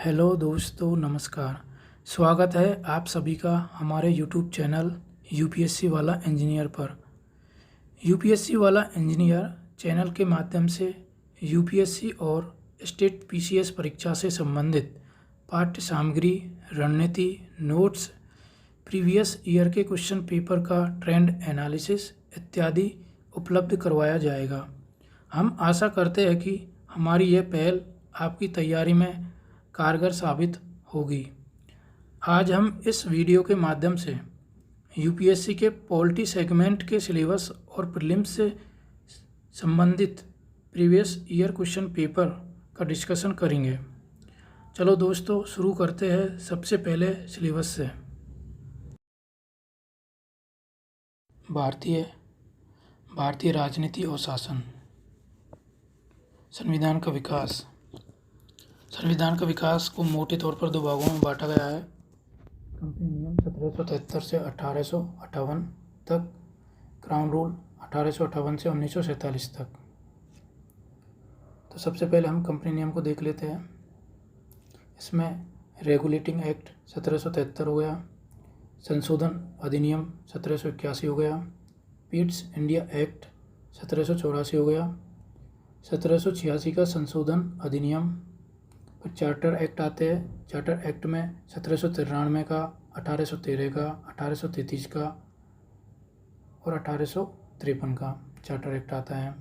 Hello दोस्तों, नमस्कार। स्वागत है आप सभी का हमारे यूट्यूब चैनल यूपीएससी वाला इंजीनियर पर। यूपीएससी वाला इंजीनियर चैनल के माध्यम से यूपीएससी और स्टेट पीसीएस परीक्षा से संबंधित पाठ्य सामग्री, रणनीति, नोट्स, प्रीवियस ईयर के क्वेश्चन पेपर का ट्रेंड एनालिसिस इत्यादि उपलब्ध करवाया जाएगा। हम आशा करते हैं कि हमारी यह पहल आपकी तैयारी में कारगर साबित होगी। आज हम इस वीडियो के माध्यम से यूपीएससी के पॉलिटी सेगमेंट के सिलेबस और प्रीलिम्स से संबंधित प्रीवियस ईयर क्वेश्चन पेपर का डिस्कशन करेंगे। चलो दोस्तों, शुरू करते हैं सबसे पहले सिलेबस से। भारतीय राजनीति और शासन। संविधान का विकास। संविधान का विकास को मोटे तौर पर दो भागों में बांटा गया है। कंपनी नियम 1773 से 1858 तक, क्राउन रूल 1858 से 1947 तक। तो सबसे पहले हम कंपनी नियम को देख लेते हैं। इसमें रेगुलेटिंग एक्ट 1773 हो गया, संशोधन अधिनियम 1781 हो गया, पीट्स इंडिया एक्ट 1784 हो गया, 1786 का संशोधन अधिनियम। फिर चार्टर एक्ट आते हैं। चार्टर एक्ट में 1793 का, 1813 का, 1833 का और 1853 का चार्टर एक्ट आता है।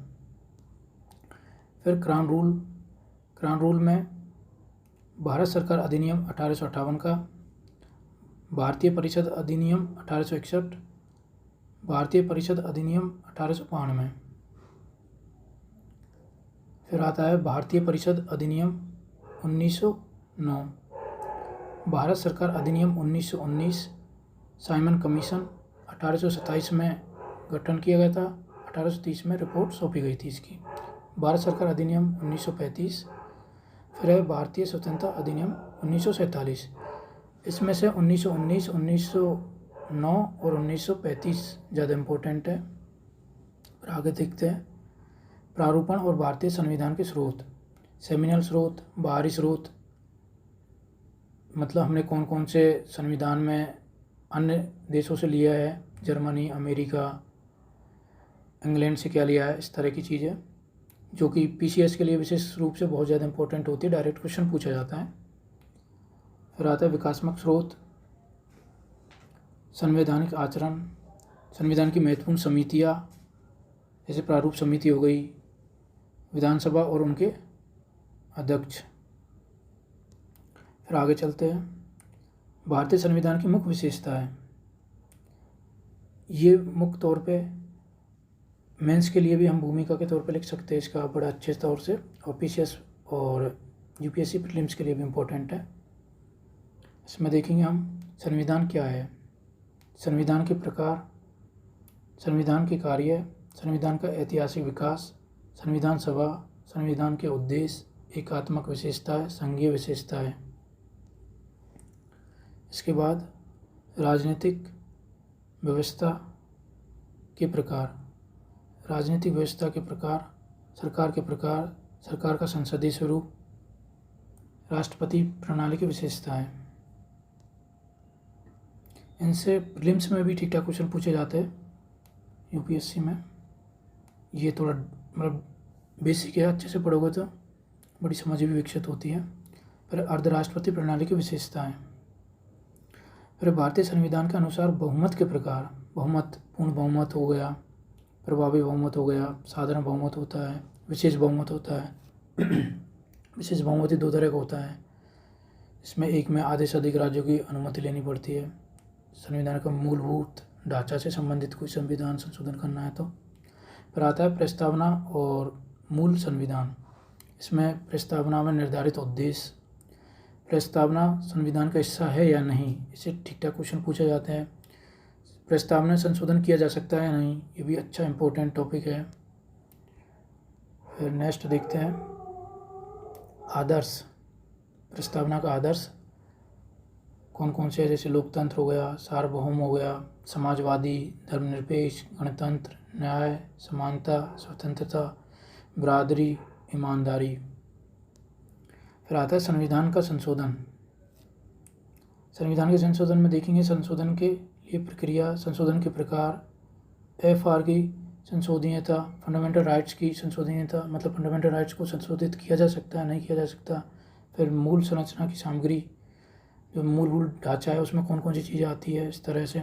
फिर क्राउन रूल में भारत सरकार अधिनियम 1858 का, भारतीय परिषद अधिनियम 1861, भारतीय परिषद अधिनियम 1892। फिर आता है भारतीय परिषद अधिनियम 1909, भारत सरकार अधिनियम 1919, साइमन कमीशन 1827 में गठन किया गया था, 1830 में रिपोर्ट सौंपी गई थी इसकी। भारत सरकार अधिनियम 1935। फिर है भारतीय स्वतंत्रता अधिनियम 1947। इसमें से 1919, 1909 और 1935 ज़्यादा इम्पोर्टेंट है। फिर आगे देखते हैं प्रारूपण और भारतीय संविधान के स्रोत। सेमिनल स्रोत, बाहरी स्रोत, मतलब हमने कौन कौन से संविधान में अन्य देशों से लिया है, जर्मनी, अमेरिका, इंग्लैंड से क्या लिया है, इस तरह की चीज़ें जो कि पीसीएस के लिए विशेष रूप से बहुत ज़्यादा इंपॉर्टेंट होती है, डायरेक्ट क्वेश्चन पूछा जाता है। फिर आता है विकासात्मक स्रोत, संवैधानिक आचरण, संविधान की महत्वपूर्ण समितियाँ जैसे प्रारूप समिति हो गई, विधानसभा और उनके अध्यक्ष। फिर आगे चलते हैं भारतीय संविधान की मुख्य विशेषताएं। ये मुख्य तौर पे मेंस के लिए भी हम भूमिका के तौर पे लिख सकते हैं इसका बड़ा अच्छे तौर से, और पीसीएस और यूपीएससी प्रीलिम्स के लिए भी इम्पोर्टेंट है। इसमें देखेंगे हम संविधान क्या है, संविधान के प्रकार, संविधान के कार्य, संविधान का ऐतिहासिक विकास, संविधान सभा, संविधान के उद्देश्य, एकात्मक विशेषताएं, संघीय विशेषताएं। इसके बाद राजनीतिक व्यवस्था के प्रकार, राजनीतिक व्यवस्था के प्रकार, सरकार के प्रकार, सरकार का संसदीय स्वरूप, राष्ट्रपति प्रणाली की विशेषताएं। इनसे प्रीलिम्स में भी ठीक ठाक क्वेश्चन पूछे जाते हैं यूपीएससी में। ये थोड़ा मतलब बेसिक है, अच्छे से पढ़ोगे तो बड़ी समझ भी विकसित होती है। फिर अर्धराष्ट्रपति प्रणाली की विशेषताएं। फिर भारतीय संविधान के अनुसार बहुमत के प्रकार, बहुमत, पूर्ण बहुमत हो गया, प्रभावी बहुमत हो गया, साधारण बहुमत होता है, विशेष बहुमत होता है। विशेष बहुमत ही दो तरह का होता है। इसमें एक में आधे से अधिक राज्यों की अनुमति लेनी पड़ती है। संविधान का मूलभूत ढांचा से संबंधित कोई संविधान संशोधन करना है तो। फिर आता है प्रस्तावना और मूल संविधान। इसमें प्रस्तावना में निर्धारित उद्देश्य, प्रस्तावना संविधान का हिस्सा है या नहीं, इसे ठीक ठाक क्वेश्चन पूछे जाते हैं। प्रस्तावना संशोधन किया जा सकता है या नहीं, ये भी अच्छा इंपॉर्टेंट टॉपिक है। फिर नेक्स्ट देखते हैं आदर्श, प्रस्तावना का आदर्श कौन कौन से है, जैसे लोकतंत्र हो गया, सार्वभौम हो गया, समाजवादी, धर्मनिरपेक्ष, गणतंत्र, न्याय, समानता, स्वतंत्रता, बरादरी, ईमानदारी। फिर आता है संविधान का संशोधन। संविधान के संशोधन में देखेंगे संशोधन के लिए प्रक्रिया, संशोधन के प्रकार, FR की संशोधनीयता, फंडामेंटल राइट्स की संशोधनीयता, मतलब फंडामेंटल राइट्स को संशोधित किया जा सकता है नहीं किया जा सकता। फिर मूल संरचना की सामग्री, जो मूलभूत ढांचा है उसमें कौन कौन सी चीज़ें आती है, इस तरह से।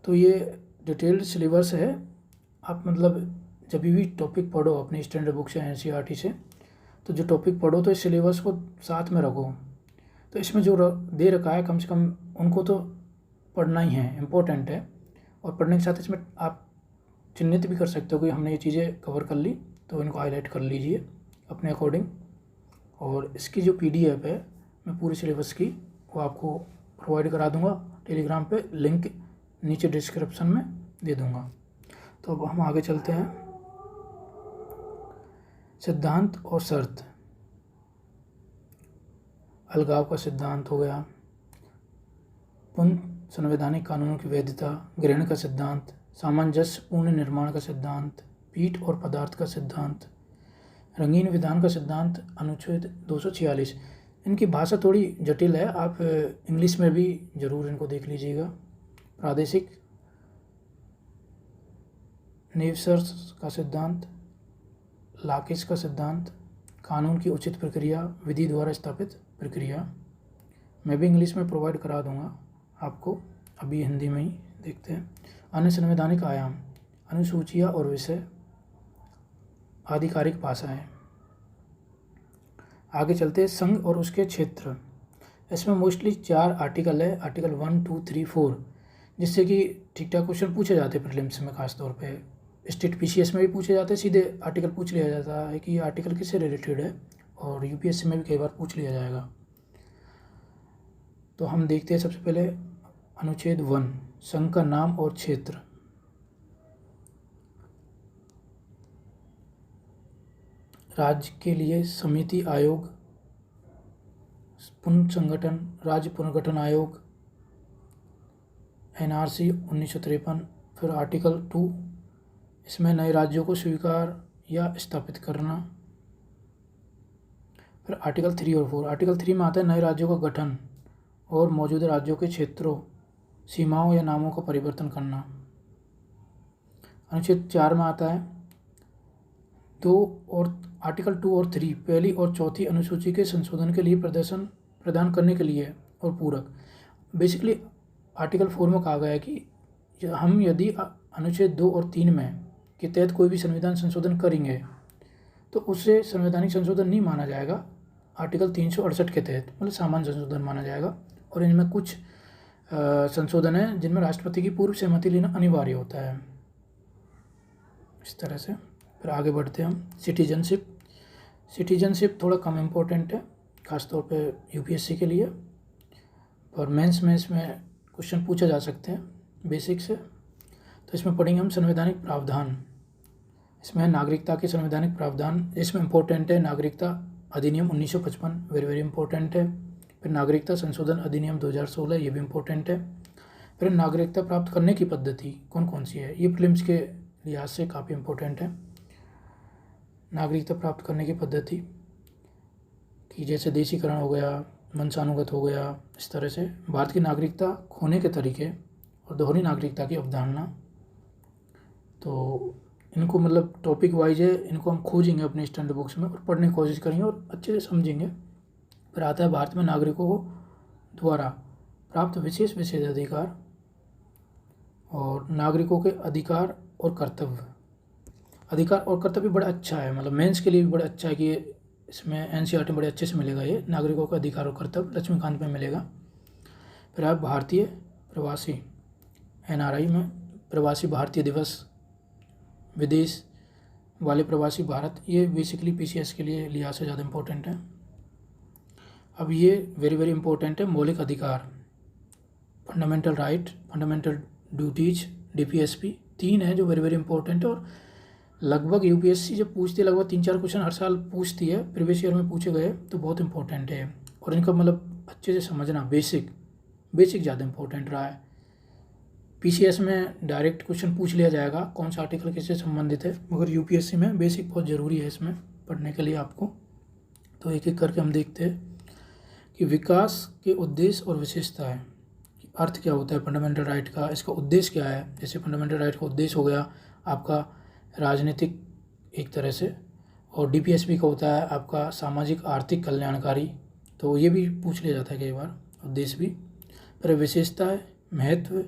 तो ये डिटेल्ड सिलेबस है। आप मतलब जब भी टॉपिक पढ़ो अपनी स्टैंडर्ड बुक से, NCERT से, तो जो टॉपिक पढ़ो तो इस सिलेबस को साथ में रखो। तो इसमें जो दे रखा है कम से कम उनको तो पढ़ना ही है, इम्पोर्टेंट है। और पढ़ने के साथ इसमें आप चिन्हित भी कर सकते हो कि हमने ये चीज़ें कवर कर ली, तो इनको हाईलाइट कर लीजिए अपने अकॉर्डिंग। और इसकी जो PDF है मैं पूरी सिलेबस की वो आपको प्रोवाइड करा दूंगा टेलीग्राम पे, लिंक नीचे डिस्क्रिप्शन में दे दूंगा। तो अब हम आगे चलते हैं। सिद्धांत और शर्त। अलगाव का सिद्धांत हो गया, पुनः संवैधानिक कानूनों की वैधता, ग्रहण का सिद्धांत, सामंजस्य पूर्ण निर्माण का सिद्धांत, पीठ और पदार्थ का सिद्धांत, रंगीन विधान का सिद्धांत, अनुच्छेद 246। इनकी भाषा थोड़ी जटिल है, आप इंग्लिश में भी ज़रूर इनको देख लीजिएगा। प्रादेशिक नेवसर्स का सिद्धांत, लाकिस का सिद्धांत, कानून की उचित प्रक्रिया, विधि द्वारा स्थापित प्रक्रिया। मैं भी इंग्लिश में प्रोवाइड करा दूंगा आपको, अभी हिंदी में ही देखते हैं। अन्य संवैधानिक आयाम, अनुसूचियाँ और विषय, आधिकारिक भाषाएं। आगे चलते हैं संघ और उसके क्षेत्र। इसमें मोस्टली 4 आर्टिकल है, आर्टिकल 1, 2, 3, 4, जिससे कि ठीक ठाक क्वेश्चन पूछे जाते हैं प्रीलिम्स में। खास तौर पे स्टेट PCS में भी पूछे जाते हैं, सीधे आर्टिकल पूछ लिया जाता है कि ये आर्टिकल किससे रिलेटेड है, और UPSC में भी कई बार पूछ लिया जाएगा। तो हम देखते हैं सबसे पहले अनुच्छेद 1, संघ का नाम और क्षेत्र। राज्य के लिए समिति आयोग, पुनर्संगठन, राज्य पुनर्गठन आयोग, NRC 1953। फिर आर्टिकल 2, इसमें नए राज्यों को स्वीकार या स्थापित करना। फिर आर्टिकल 3 और 4। आर्टिकल 3 में आता है नए राज्यों का गठन और मौजूदा राज्यों के क्षेत्रों, सीमाओं या नामों का परिवर्तन करना। अनुच्छेद 4 में आता है आर्टिकल 2 और 3, पहली और चौथी अनुसूची के संशोधन के लिए प्रदान करने के लिए और पूरक। बेसिकली आर्टिकल 4 में कहा गया है कि हम यदि अनुच्छेद 2 और 3 में के तहत कोई भी संविधान संशोधन करेंगे तो उससे संवैधानिक संशोधन नहीं माना जाएगा। आर्टिकल 368 के तहत मतलब सामान्य संशोधन माना जाएगा। और इनमें कुछ संशोधन है जिनमें राष्ट्रपति की पूर्व सहमति लेना अनिवार्य होता है, इस तरह से। फिर आगे बढ़ते हैं हम। सिटीजनशिप थोड़ा कम इम्पोर्टेंट है, खासतौर पे UPSC के लिए, और मेंस में इसमें क्वेश्चन पूछे जा सकते हैं बेसिक से। तो इसमें पढ़ेंगे हम संवैधानिक प्रावधान। इसमें नागरिकता के संवैधानिक प्रावधान, इसमें इम्पोर्टेंट है नागरिकता अधिनियम 1955, वेरी वेरी इंपॉर्टेंट है। फिर नागरिकता संशोधन अधिनियम 2016, ये भी इम्पोर्टेंट है। फिर नागरिकता प्राप्त करने की पद्धति कौन कौन सी है, ये प्रीलिम्स के लिहाज से काफ़ी इम्पोर्टेंट है। नागरिकता प्राप्त करने की पद्धति कि जैसे देशीकरण हो गया, वंशानुगत हो गया, इस तरह से। भारत की नागरिकता खोने के तरीके और दोहरी नागरिकता की अवधारणा। तो इनको मतलब टॉपिक वाइज है, इनको हम खोजेंगे अपने स्टैंडर्ड बुक्स में और पढ़ने की कोशिश करेंगे और अच्छे से समझेंगे। फिर आता है भारत में नागरिकों को द्वारा प्राप्त विशेष विशेषाधिकार और नागरिकों के अधिकार और कर्तव्य। अधिकार और कर्तव्य बड़ा अच्छा है, मतलब मेंस के लिए भी बड़ा अच्छा है कि इसमें NCERT में बड़े अच्छे से मिलेगा ये नागरिकों का अधिकार और कर्तव्य, लक्ष्मीकांत में मिलेगा। फिर आप भारतीय प्रवासी NRI में प्रवासी भारतीय दिवस, विदेश वाले प्रवासी भारत, ये बेसिकली PCS के लिए लिहाज से ज़्यादा इम्पोर्टेंट है। अब ये वेरी वेरी इंपॉर्टेंट है मौलिक अधिकार, fundamental right, fundamental duties, DPSP, 3 है जो वेरी वेरी इंपॉर्टेंट है। और लगभग UPSC जब पूछती है, लगभग 3-4 क्वेश्चन हर साल पूछती है, प्रीवियस ईयर में पूछे गए, तो बहुत इंपॉर्टेंट है। और इनका मतलब अच्छे से समझना, बेसिक ज़्यादा इंपॉर्टेंट रहा है। PCS में डायरेक्ट क्वेश्चन पूछ लिया जाएगा कौन सा आर्टिकल किससे संबंधित है, मगर UPSC में बेसिक बहुत ज़रूरी है इसमें पढ़ने के लिए आपको। तो एक एक करके हम देखते हैं कि विकास के उद्देश्य और विशेषताएं, अर्थ क्या होता है फंडामेंटल राइट का, इसका उद्देश्य क्या है। जैसे फंडामेंटल राइट का उद्देश्य हो गया आपका राजनीतिक एक तरह से, और डीपीएसपी का होता है आपका सामाजिक आर्थिक कल्याणकारी, तो ये भी पूछ लिया जाता है कई बार, उद्देश्य भी। फिर विशेषता है, महत्व,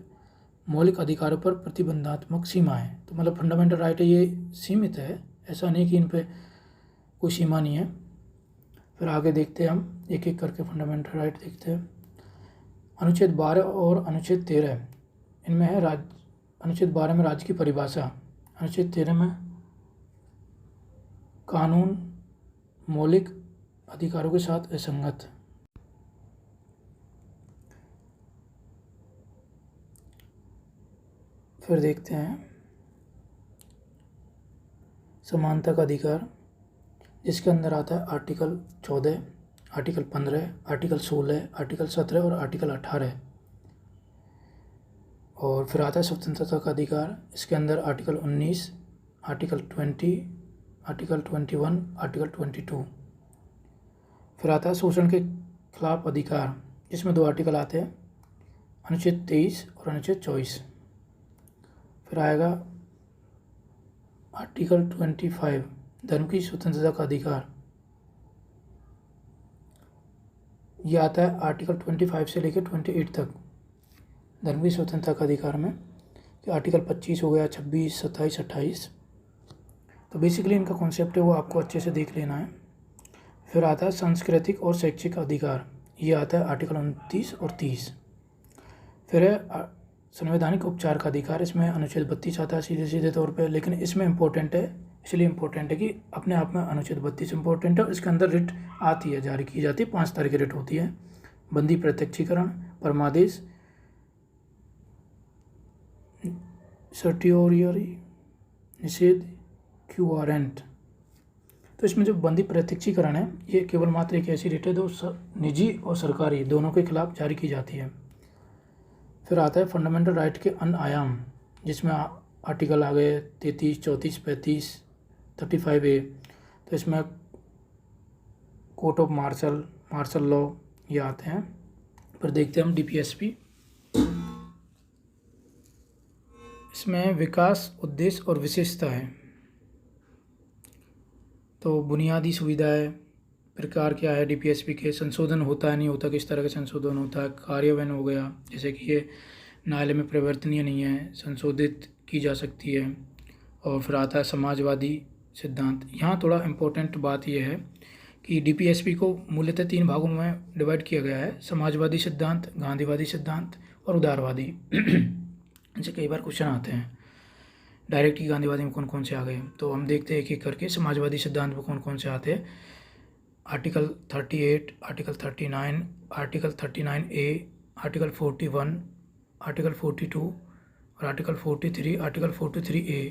मौलिक अधिकारों पर प्रतिबंधात्मक सीमाएं, तो मतलब फंडामेंटल राइट है ये सीमित है, ऐसा नहीं कि इन पे कोई सीमा नहीं है। फिर आगे देखते हैं हम एक एक करके फंडामेंटल राइट देखते हैं। अनुच्छेद 12 और अनुच्छेद 13 इनमें है अनुच्छेद 12 में राज्य की परिभाषा, अनुच्छेद 13 में कानून मौलिक अधिकारों के साथ असंगत। फिर देखते हैं समानता का अधिकार, जिसके अंदर आता है आर्टिकल 14, आर्टिकल 15, आर्टिकल 16, आर्टिकल 17 और आर्टिकल 18। और फिर आता है स्वतंत्रता का अधिकार, इसके अंदर आर्टिकल 19, आर्टिकल 20, आर्टिकल 21, आर्टिकल 22। फिर आता है शोषण के खिलाफ अधिकार, जिसमें 2 आर्टिकल आते हैं, अनुच्छेद 23 और अनुच्छेद 24। फिर आएगा आर्टिकल 25 धर्म की स्वतंत्रता का अधिकार, ये आता है आर्टिकल 25 से लेकर 28 तक धर्म की स्वतंत्रता का अधिकार में। कि आर्टिकल 25 हो गया, 26, 27, 28। तो बेसिकली इनका कॉन्सेप्ट है वो आपको अच्छे से देख लेना है। फिर आता है सांस्कृतिक और शैक्षिक अधिकार, ये आता है आर्टिकल 29 और 30। फिर है संवैधानिक उपचार का अधिकार, इसमें अनुच्छेद 32 आता है सीधे सीधे तौर पे, लेकिन इसमें इम्पोर्टेंट है, इसलिए इम्पोर्टेंट है कि अपने आप में अनुच्छेद 32 इम्पोर्टेंट है। इसके अंदर रिट आती है, जारी की जाती है, 5 तरह की रिट होती है, बंदी प्रत्यक्षीकरण, परमादेश, सर्टियोरियरी निषेध, क्यू वारंट। तो इसमें जो बंदी प्रत्यक्षीकरण है ये केवल मात्र एक ऐसी रिट है जो निजी और सरकारी दोनों के खिलाफ जारी की जाती है। फिर आता है फंडामेंटल राइट के अन्य आयाम, जिसमें आर्टिकल आ गए 33, 34, 35, 35A। तो इसमें कोर्ट ऑफ मार्शल लॉ ये आते हैं। फिर देखते हैं हम डीपीएसपी, इसमें विकास, उद्देश्य और विशेषता है। तो बुनियादी सुविधाएं, प्रकार क्या है डीपीएसपी के, संशोधन होता है नहीं होता, किस तरह का संशोधन होता है, कार्यान्वयन हो गया, जैसे कि ये न्यायालय में परिवर्तनीय नहीं है, संशोधित की जा सकती है। और फिर आता है समाजवादी सिद्धांत। यहाँ थोड़ा इम्पोर्टेंट बात यह है कि डीपीएसपी को मूलतः 3 भागों में डिवाइड किया गया है, समाजवादी सिद्धांत, गांधीवादी सिद्धांत और उदारवादी। इनसे कई बार क्वेश्चन आते हैं डायरेक्ट ही गांधीवादी में कौन कौन से आ गए, तो हम देखते हैं एक एक करके समाजवादी सिद्धांत में कौन कौन से आते हैं। Article 38, article 39, article 39A, article 41, article 42 और आर्टिकल 43, आर्टिकल 43A,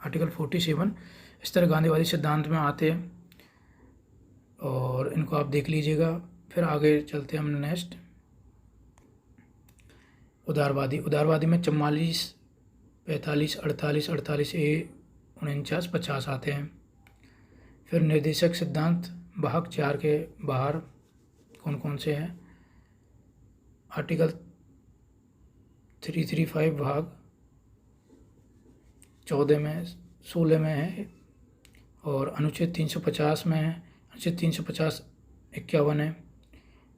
आर्टिकल 47, इस तरह गांधीवादी सिद्धांत में आते हैं और इनको आप देख लीजिएगा। फिर आगे चलते हैं हम नेक्स्ट उदारवादी में 44, 45, 48, 48A, 49, 50 आते हैं। फिर निर्देशक सिद्धांत भाग 4 के बाहर कौन कौन से हैं, आर्टिकल 335 भाग 14 में, 16 में है, और अनुच्छेद 350 में है, अनुच्छेद 350 51 है,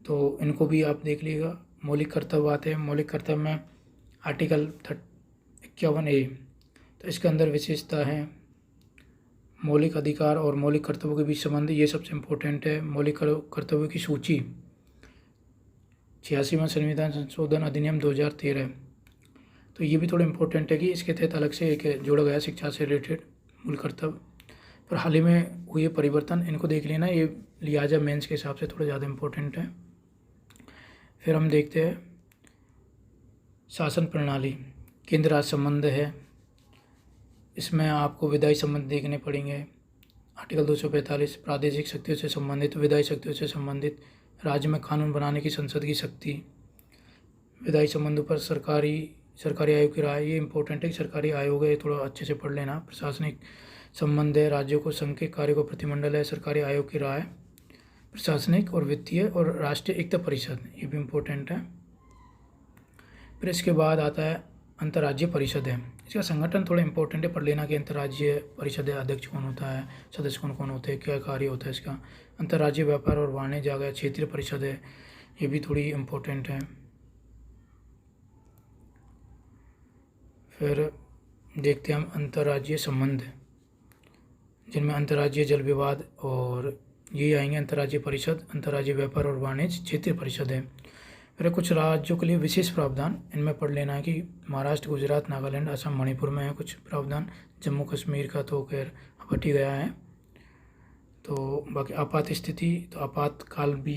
तो इनको भी आप देख लीजिएगा। मौलिक कर्तव्य आते हैं, मौलिक कर्तव्य में आर्टिकल 51A, तो इसके अंदर विशेषता है मौलिक अधिकार और मौलिक कर्तव्यों के बीच संबंध, ये सबसे इम्पोर्टेंट है। मौलिक कर्तव्यों की सूची 86वां संविधान संशोधन अधिनियम 2013, तो ये भी थोड़ा इम्पोर्टेंट है कि इसके तहत अलग से एक जोड़ा गया शिक्षा से रिलेटेड मूल कर्तव्य। पर हाल ही में हुए परिवर्तन, इनको देख लेना, ये लिहाजा मेंस के हिसाब से थोड़ा ज़्यादा इम्पोर्टेंट है। फिर हम देखते हैं शासन प्रणाली, केंद्र राज्य संबंध है, इसमें आपको विधायी संबंध देखने पड़ेंगे। आर्टिकल 245 प्रादेशिक शक्तियों से संबंधित, विधायी शक्तियों से संबंधित, राज्य में कानून बनाने की संसद की शक्ति, विधायी संबंधों पर सरकारी आयोग की राय, ये इंपॉर्टेंट है कि सरकारी आयोग है, थोड़ा अच्छे से पढ़ लेना। प्रशासनिक संबंध है, राज्यों को संघ के कार्य को प्रतिमंडल है, सरकारी आयोग की राय। प्रशासनिक और वित्तीय और राष्ट्रीय एकता परिषद, ये भी इम्पोर्टेंट है। फिर इसके बाद आता है अंतर्राज्यीय परिषद है। इसका संगठन थोड़ा इंपॉर्टेंट है, पढ़ लेना कि अंतर्राज्यीय परिषद है, अध्यक्ष कौन होता है, सदस्य कौन कौन होते हैं, क्या कार्य होता है इसका। अंतर्राज्यीय व्यापार और वाणिज्य आ गया, क्षेत्रीय परिषद है, ये भी थोड़ी इम्पोर्टेंट है। फिर देखते हैं हम अंतर्राज्यीय संबंध, जिनमें अंतर्राज्यीय जल विवाद और ये आएंगे। अंतर्राज्यीय परिषद, अंतर्राज्यीय व्यापार और वाणिज्य, क्षेत्रीय परिषद है। फिर कुछ राज्यों के लिए विशेष प्रावधान, इनमें पढ़ लेना है कि महाराष्ट्र, गुजरात, नागालैंड, असम, मणिपुर में है कुछ प्रावधान। जम्मू कश्मीर का तो खैर हट ही गया है। तो बाकी आपात स्थिति, तो आपातकाल भी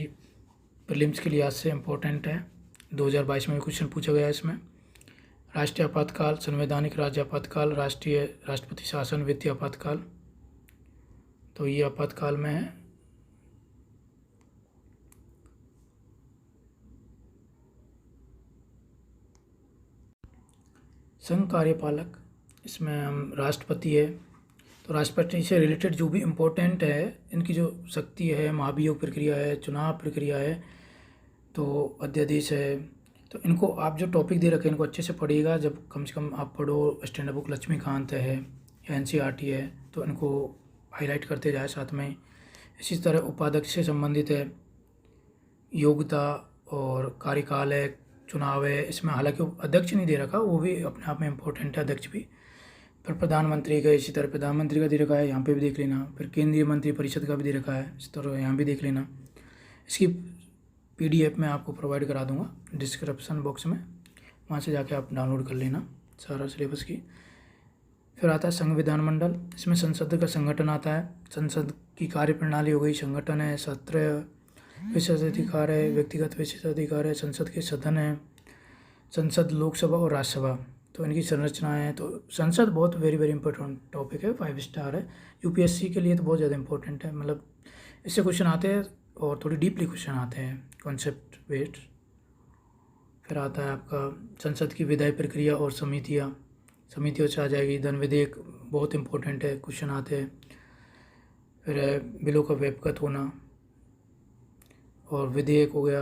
प्रीलिम्स के लिहाज से इम्पोर्टेंट है, 2022 में भी क्वेश्चन पूछा गया है इसमें। राष्ट्रीय आपातकाल, संवैधानिक राज्य आपातकाल, राष्ट्रीय राष्ट्रपति शासन, वित्तीय आपातकाल, तो ये आपातकाल में है। संघ कार्यपालक, इसमें हम राष्ट्रपति है, तो राष्ट्रपति से रिलेटेड जो भी इम्पोर्टेंट है, इनकी जो शक्ति है, महाभियोग प्रक्रिया है, चुनाव प्रक्रिया है, तो अध्यादेश है, तो इनको आप जो टॉपिक दे रखे हैं इनको अच्छे से पढ़िएगा। जब कम से कम आप पढ़ो, स्टैंडर्ड बुक लक्ष्मीकांत है या एनसीईआरटी है, तो इनको हाईलाइट करते जाए साथ में। इसी तरह उपाध्यक्ष से संबंधित है, योग्यता और कार्यकाल है, चुनाव है, इसमें हालांकि अध्यक्ष नहीं दे रखा, वो भी अपने आप में इम्पोर्टेंट है, अध्यक्ष भी। फिर प्रधानमंत्री का, इसी तरह प्रधानमंत्री का दे रखा है, यहाँ पे भी देख लेना। फिर केंद्रीय मंत्री परिषद का भी दे रखा है, इस तरह यहाँ भी देख लेना। इसकी PDF मैं आपको प्रोवाइड करा दूंगा डिस्क्रिप्शन बॉक्स में, वहाँ से जाके आप डाउनलोड कर लेना सारा सिलेबस की। फिर आता है संविधान मंडल, इसमें संसद का संगठन आता है। संसद की कार्यप्रणाली हो गई, संगठन है, सत्र, विशेषाधिकार है, व्यक्तिगत विशेषाधिकार है, संसद के सदन है, संसद, लोकसभा और राज्यसभा, तो इनकी संरचनाएं हैं। तो संसद बहुत वेरी इंपॉर्टेंट टॉपिक है, 5 स्टार है। UPSC के लिए तो बहुत ज़्यादा इंपॉर्टेंट है, मतलब इससे क्वेश्चन आते हैं और थोड़ी डीपली क्वेश्चन आते हैं, कॉन्सेप्ट बेस्ड। फिर आता है आपका संसद की विधायी प्रक्रिया और समितियाँ, समितियों से आ जाएगी। धन विधेयक बहुत इंपॉर्टेंट है, क्वेश्चन आते हैं। फिर बिलों का व्यपगत होना, और विधेयक हो गया,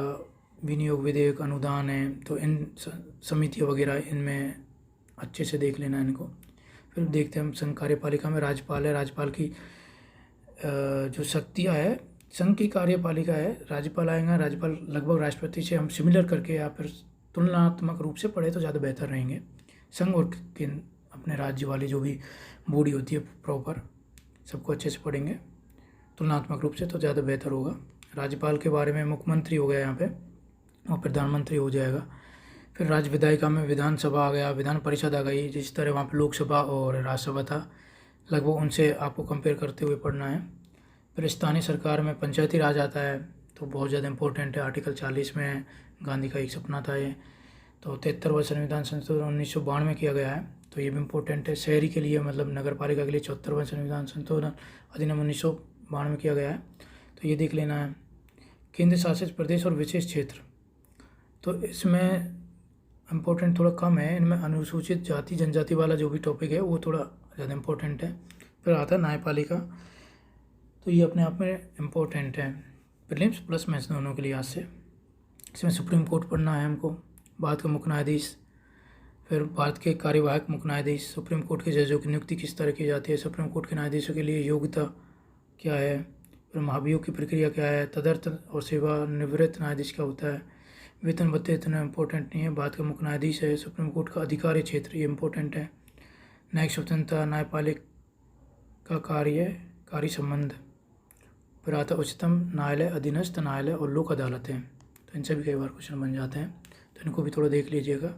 विनियोग विधेयक, अनुदान है, तो इन समितियाँ वगैरह इनमें अच्छे से देख लेना इनको। फिर देखते हैं हम संघ कार्यपालिका में राज्यपाल है, राज्यपाल की जो शक्तियाँ है, संघ की कार्यपालिका है, राज्यपाल आएगा। राज्यपाल लगभग राष्ट्रपति से हम सिमिलर करके या फिर तुलनात्मक रूप से पढ़े तो ज़्यादा बेहतर रहेंगे। संघ और अपने राज्य वाली जो भी बॉडी होती है प्रॉपर, सबको अच्छे से पढ़ेंगे तुलनात्मक रूप से तो ज़्यादा बेहतर होगा। राज्यपाल के बारे में मुख्यमंत्री हो गया यहाँ पे, और प्रधानमंत्री हो जाएगा। फिर राज्य विधायिका में विधानसभा आ गया, विधान परिषद आ गई। जिस तरह वहाँ पे लोकसभा और राज्यसभा था, लगभग उनसे आपको कंपेयर करते हुए पढ़ना है। फिर स्थानीय सरकार में पंचायती राज आता है, तो बहुत ज़्यादा इंपॉर्टेंट है, आर्टिकल 40 में गांधी का एक सपना था ये। तो 73वां संविधान संशोधन 1992 में किया गया है, तो ये भी इम्पोर्टेंट है। शहरी के लिए मतलब नगर पालिका के लिए 74वां संविधान संशोधन अधिनियम 1992 में किया गया है, तो ये देख लेना है। केंद्र शासित प्रदेश और विशेष क्षेत्र, तो इसमें इम्पोर्टेंट थोड़ा कम है, इनमें अनुसूचित जाति जनजाति वाला जो भी टॉपिक है वो थोड़ा ज़्यादा इम्पोर्टेंट है। फिर आता है न्यायपालिका, तो ये अपने आप में इम्पोर्टेंट है, प्रीलिम्स प्लस मेंस दोनों के लिहाज से। इसमें सुप्रीम कोर्ट पढ़ना है हमको, भारत के मुख्य न्यायाधीश, फिर भारत के कार्यवाहक मुख्य न्यायाधीश, सुप्रीम कोर्ट के जजों की नियुक्ति किस तरह की जाती है, सुप्रीम कोर्ट के न्यायाधीशों के लिए योग्यता क्या है, फिर महाभियोग की प्रक्रिया क्या है, तदर्थ और सेवानिवृत्त न्यायाधीश क्या होता है, वेतन भत्ते इतना इंपॉर्टेंट नहीं है। भारत का मुख्य न्यायाधीश है, सुप्रीम कोर्ट का अधिकारी क्षेत्र, ये इंपॉर्टेंट है। न्यायिक स्वतंत्रता, न्यायपालिक का कार्य संबंध, फिर आता उच्चतम न्यायालय, अधीनस्थ न्यायालय और लोक अदालतें, तो इनसे भी कई बार क्वेश्चन बन जाते हैं, तो इनको भी थोड़ा देख लीजिएगा।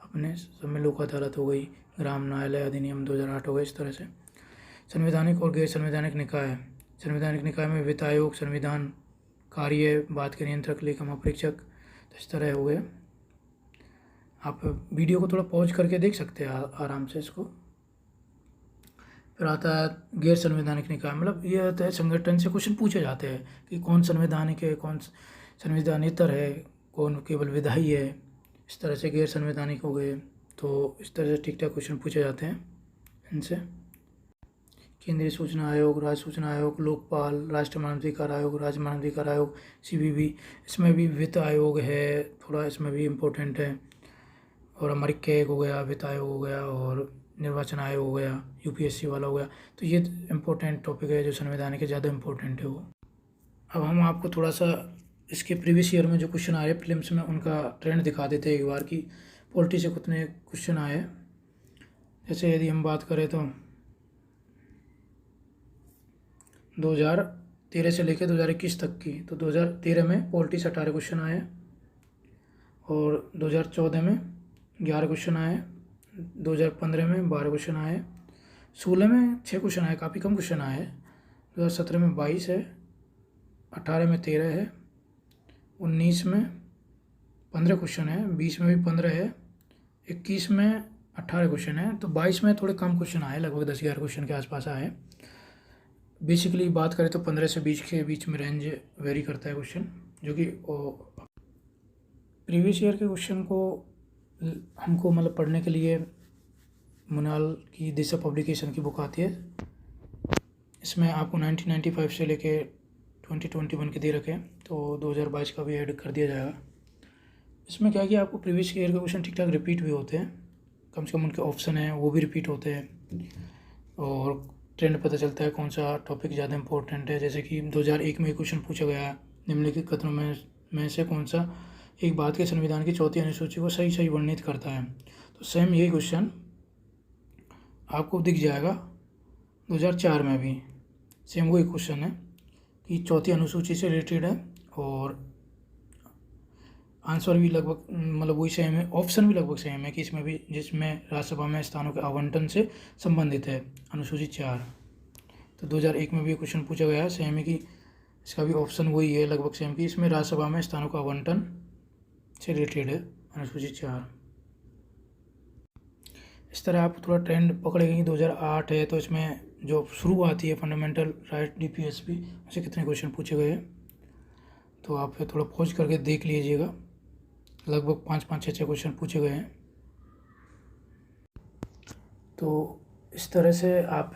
अपने सब में लोक अदालत हो गई, ग्राम न्यायालय अधिनियम 2008 हो गए, इस तरह से। संवैधानिक और गैर संवैधानिक निकाय, संवैधानिक निकाय में वित्त आयोग, संविधान कार्य, बात के नियंत्रक, लेखा परीक्षक, तो इस तरह हो गए। आप वीडियो को थोड़ा पॉज करके देख सकते हैं आराम से इसको। फिर आता है गैर संवैधानिक निकाय, मतलब ये होता है संगठन से क्वेश्चन पूछे जाते हैं कि कौन संवैधानिक है, कौन संविधानेतर है, कौन केवल विधायी है, इस तरह से गैर संवैधानिक हो गए। तो इस तरह से ठीक ठाक क्वेश्चन पूछे जाते हैं इनसे। केंद्रीय सूचना आयोग, राज्य सूचना आयोग, लोकपाल, राष्ट्रीय मानवाधिकार आयोग, राज्य मानवाधिकार आयोग, CBB। इसमें भी वित्त आयोग है, थोड़ा इसमें भी इम्पोर्टेंट है। और हमारी कैग हो गया, वित्त आयोग हो गया, और निर्वाचन आयोग हो गया, UPSC वाला हो गया। तो ये इम्पोर्टेंट टॉपिक है जो संवैधानिक के ज़्यादा इम्पोर्टेंट है वो। अब हम आपको थोड़ा सा इसके प्रीवियस ईयर में जो क्वेश्चन आए प्रीलिम्स में उनका ट्रेंड दिखा देते हैं एक बार कि पॉलिटी से कितने क्वेश्चन आए। जैसे यदि हम बात करें तो 2013 से लेकर 2021 तक की, तो 2013 में पॉलिटी से 18 क्वेश्चन आए, और 2014 में 11 क्वेश्चन आए, 2015 में 12 क्वेश्चन आए, 16 में 6 क्वेश्चन आए, काफ़ी कम क्वेश्चन आए। 2017 में 22 है, 18 में 13 है, 19 में 15 क्वेश्चन है, 20 में भी 15 है, 21 में 18 क्वेश्चन है। तो 22 में थोड़े कम क्वेश्चन आए, लगभग 10-11 क्वेश्चन के आसपास आए। बेसिकली बात करें तो 15 से 20 के बीच में रेंज वेरी करता है क्वेश्चन, जो कि प्रीवियस ईयर के क्वेश्चन को हमको मतलब पढ़ने के लिए मुनाल की दिशा पब्लिकेशन की बुक आती है। इसमें आपको 1995 से लेके 2021 के दे रखे हैं, तो 2022 का भी ऐड कर दिया जाएगा। इसमें क्या है कि आपको प्रीवियस ईयर के क्वेश्चन ठीक ठाक रिपीट भी होते हैं, कम से कम उनके ऑप्शन हैं वो भी रिपीट होते हैं, और ट्रेंड पता चलता है कौन सा टॉपिक ज़्यादा इंपॉर्टेंट है। जैसे कि 2001 में एक क्वेश्चन पूछा गया है, निम्नलिखित कथनों में से कौन सा एक भारत के संविधान की 4वीं अनुसूची को सही सही वर्णित करता है। तो सेम यही क्वेश्चन आपको दिख जाएगा 2004 में भी, सेम वही क्वेश्चन है कि 4वीं अनुसूची से रिलेटेड है, और आंसर भी लगभग मतलब वही सेम है, ऑप्शन भी लगभग सेम है कि इसमें भी, जिसमें राज्यसभा में स्थानों के आवंटन से संबंधित है अनुसूची 4। तो 2001 में भी क्वेश्चन पूछा गया है, सेम है कि इसका भी ऑप्शन वही है लगभग सेम कि इसमें राज्यसभा में स्थानों का आवंटन से रिलेटेड है अनुसूची 4। इस तरह आप थोड़ा ट्रेंड पकड़ेंगे कि 2008 है, तो इसमें जो शुरू आती है फंडामेंटल राइट DPSP उसे कितने क्वेश्चन पूछे गए हैं, तो आप थोड़ा पॉज करके देख लीजिएगा, लगभग 5-6 क्वेश्चन पूछे गए हैं। तो इस तरह से आप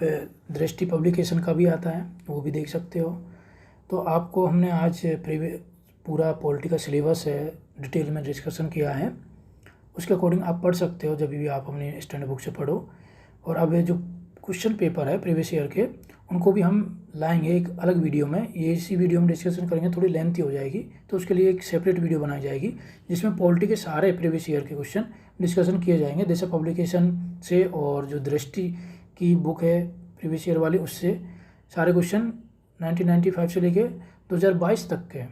दृष्टि पब्लिकेशन का भी आता है, वो भी देख सकते हो। तो आपको हमने आज पूरा पॉलिटी का सिलेबस है डिटेल में डिस्कशन किया है, उसके अकॉर्डिंग आप पढ़ सकते हो जब भी आप अपनी स्टैंडर्ड बुक से पढ़ो। और अब ये जो क्वेश्चन पेपर है प्रीवियस ईयर के, उनको भी हम लाएंगे एक अलग वीडियो में, ये इसी वीडियो में डिस्कशन करेंगे, थोड़ी लेंथी हो जाएगी, तो उसके लिए एक सेपरेट वीडियो बनाई जाएगी जिसमें पॉलिटी के सारे प्रीवियस ईयर के क्वेश्चन डिस्कशन किए जाएंगे दिशा पब्लिकेशन से, और जो दृष्टि की बुक है प्रीवियस ईयर वाली उससे सारे क्वेश्चन 1995 से लेके 2022 तक के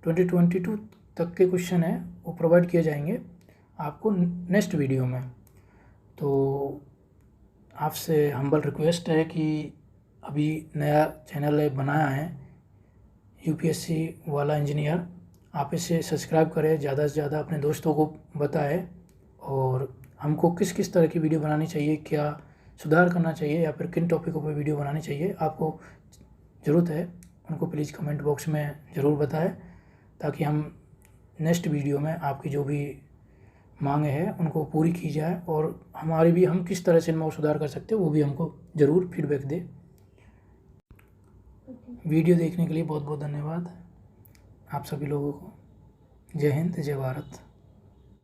2022 तक के क्वेश्चन हैं वो प्रोवाइड किए जाएंगे आपको नेक्स्ट वीडियो में। तो आपसे हम्बल रिक्वेस्ट है कि अभी नया चैनल बनाया है UPSC वाला इंजीनियर, आप इसे सब्सक्राइब करें, ज़्यादा से ज़्यादा अपने दोस्तों को बताएं, और हमको किस किस तरह की वीडियो बनानी चाहिए, क्या सुधार करना चाहिए, या फिर किन टॉपिकों पर वीडियो बनानी चाहिए आपको ज़रूरत है, उनको प्लीज़ कमेंट बॉक्स में ज़रूर बताएं, ताकि हम नेक्स्ट वीडियो में आपकी जो भी मांगे हैं उनको पूरी की जाए, और हमारी भी हम किस तरह से इनमें सुधार कर सकते हैं वो भी हमको ज़रूर फीडबैक दे। वीडियो देखने के लिए बहुत बहुत धन्यवाद आप सभी लोगों को। जय हिंद, जय भारत।